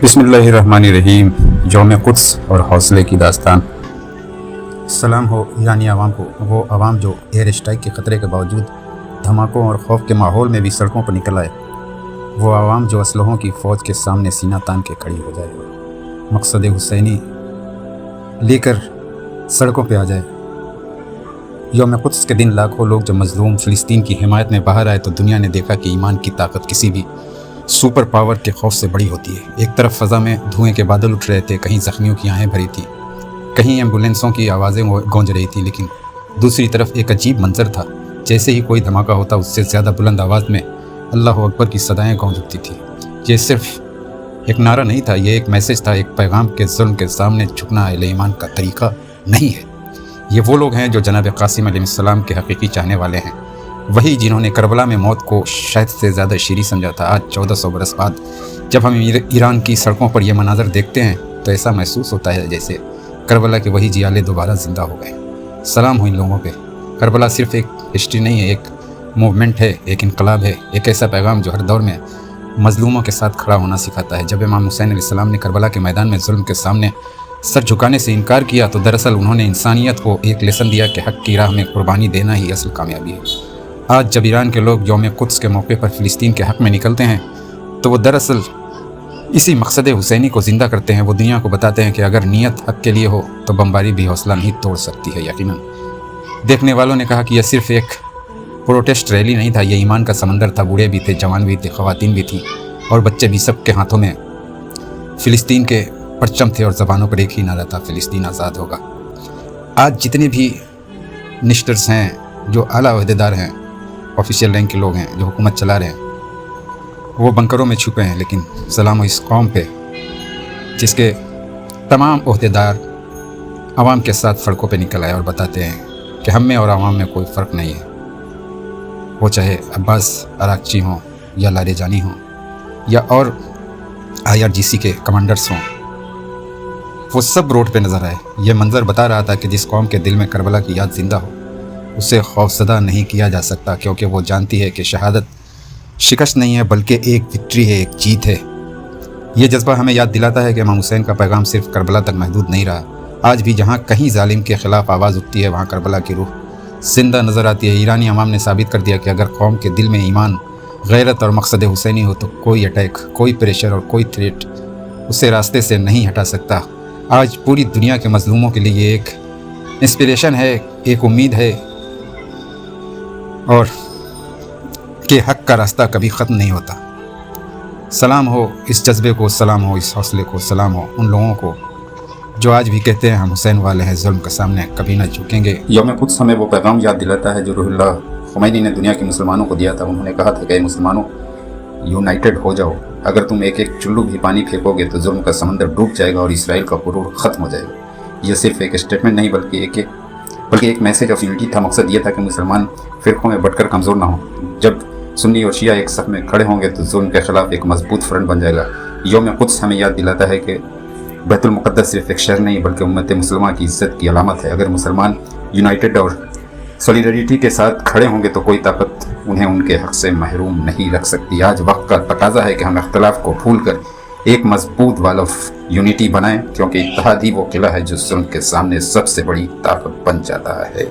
बिस्मिल्लाहिर्रहमानिर्रहीम। यौम कुद्स और हौसले की दास्तान। सलाम हो ईरानी आवाम को, वो आवाम जो एयर स्ट्राइक के ख़तरे के बावजूद धमाकों और खौफ के माहौल में भी सड़कों पर निकल आए। वो आवाम जो असलहों की फ़ौज के सामने सीना तान के खड़ी हो जाए, मकसद हुसैनी लेकर सड़कों पर आ जाए। यौम कुद्स के दिन लाखों लोग जब मज़लूम फ़िलिस्तीन की हिमायत में बाहर आए तो दुनिया ने देखा कि ईमान की ताकत किसी भी सुपर पावर के खौफ से बड़ी होती है। एक तरफ फ़ज़ा में धुएं के बादल उठ रहे थे, कहीं ज़ख्मियों की आहें भरी थी, कहीं एम्बुलेंसों की आवाज़ें गूंज रही थी, लेकिन दूसरी तरफ एक अजीब मंजर था। जैसे ही कोई धमाका होता उससे ज़्यादा बुलंद आवाज़ में अल्लाह अकबर की सदाएँ गूंज उठती थी। ये सिर्फ एक नारा नहीं था, ये एक मैसेज था, एक पैगाम के ज़ुल्म के सामने झुकना अहले ईमान का तरीक़ा नहीं है। ये वो लोग हैं जो जनाब क़ासिम अलैहिस्सलाम के हकीकी चाहने वाले हैं, वही जिन्होंने करबला में मौत को शायद से ज़्यादा शीरी समझा था। आज 1400 बरस बाद जब हम ईरान की सड़कों पर यह मनाज़र देखते हैं तो ऐसा महसूस होता है जैसे करबला के वही जियाले दोबारा ज़िंदा हो गए। सलाम हो इन लोगों पे। करबला सिर्फ़ एक हिस्ट्री नहीं है, एक मूवमेंट है, एक इनकलाब है, एक ऐसा पैगाम जो हर दौर में मज़लूमों के साथ खड़ा होना सिखाता है। जब इमाम हुसैन अलैहिस्सलाम ने करबला के मैदान में जुल्म के सामने सर झुकाने से इनकार किया तो दरअसल उन्होंने इंसानियत को एक लेसन दिया कि हक़ की राह में कुर्बानी देना ही असल कामयाबी है। आज जब ईरान के लोग यौम कुद्स के मौके पर फ़िलिस्तीन के हक़ में निकलते हैं तो वो दरअसल इसी मकसद हुसैनी को ज़िंदा करते हैं। वो दुनिया को बताते हैं कि अगर नीयत हक़ के लिए हो तो बमबारी भी हौसला नहीं तोड़ सकती है। यकीनन देखने वालों ने कहा कि यह सिर्फ़ एक प्रोटेस्ट रैली नहीं था, यह ईमान का समंदर था। बूढ़े भी थे, जवान भी थे, ख़वातीन भी थी और बच्चे भी। सब के हाथों में फ़िलिस्तीन के परचम थे और ज़बानों पर एक ही नारा था, फ़िलिस्तीन आज़ाद होगा। आज जितने भी मिनिस्टर्स हैं, जो आला ओहदेदार हैं, ऑफिशियल रैंक के लोग हैं, जो हुकूमत चला रहे हैं, वो बंकरों में छुपे हैं। लेकिन सलाम हो इस कौम पे जिसके तमाम ओहदेदार आवाम के साथ सड़कों पे निकल आए और बताते हैं कि हम में और आवाम में कोई फ़र्क नहीं है। वो चाहे अब्बास अरागची हों या लारेजानी हों या और IRGC के कमांडर्स हों, वो सब रोड पे नज़र आए। ये मंज़र बता रहा था कि जिस कौम के दिल में करबला की याद ज़िंदा हो उसे खौफज़दा नहीं किया जा सकता, क्योंकि वो जानती है कि शहादत शिकस्त नहीं है बल्कि एक विक्ट्री है, एक जीत है। ये जज्बा हमें याद दिलाता है कि इमाम हुसैन का पैगाम सिर्फ करबला तक महदूद नहीं रहा। आज भी जहाँ कहीं जालिम के ख़िलाफ़ आवाज़ उठती है वहाँ करबला की रूह ज़िंदा नज़र आती है। ईरानी अवाम ने साबित कर दिया कि अगर कौम के दिल में ईमान, गैरत और मकसद हुसैनी हो तो कोई अटैक, कोई प्रेशर और कोई थ्रेट उसे रास्ते से नहीं हटा सकता। आज पूरी दुनिया के मज़लूमों के लिए एक इंस्पिरेशन है, एक उम्मीद है और कि हक़ का रास्ता कभी ख़त्म नहीं होता। सलाम हो इस जज्बे को, सलाम हो इस हौसले को, सलाम हो उन लोगों को जो आज भी कहते हैं हम हुसैन वाले हैं, जुल्म के सामने कभी ना झुकेंगे। यौम कुद्स हमें वो पैगाम याद दिलाता है जो रूहुल्लाह खुमैनी ने दुनिया के मुसलमानों को दिया था। उन्होंने कहा था कि मुसलमानों यूनाइटेड हो जाओ। अगर तुम एक एक चुल्लू भी पानी फेंकोगे तो जुल्म का समंदर डूब जाएगा और इसराइल का गुरूर ख़त्म हो जाएगा। यह सिर्फ एक स्टेटमेंट नहीं बल्कि एक मैसेज ऑफ यूनिटी था। मकसद ये था कि मुसलमान फ़िरक़ों में बटकर कमज़ोर ना हो। जब सुन्नी और शिया एक सफ़ में खड़े होंगे तो जुल्म के ख़िलाफ़ एक मजबूत फ्रंट बन जाएगा। यौम कुद्स हमें याद दिलाता है कि बैतुल मुक़द्दस सिर्फ एक शहर नहीं बल्कि उम्मत मुसलमान की इज़्ज़त की अलामत है। अगर मुसलमान यूनाइटेड और सॉलिडरिटी के साथ खड़े होंगे तो कोई ताकत उन्हें उनके हक़ से महरूम नहीं रख सकती। आज वक्त का तकाज़ा है कि हम इख्तिलाफ़ को भूल कर एक मजबूत वॉल ऑफ यूनिटी बनाएं, क्योंकि इत्तेहाद ही वो किला है जो जुल्म के सामने सबसे बड़ी ताकत बन जाता है।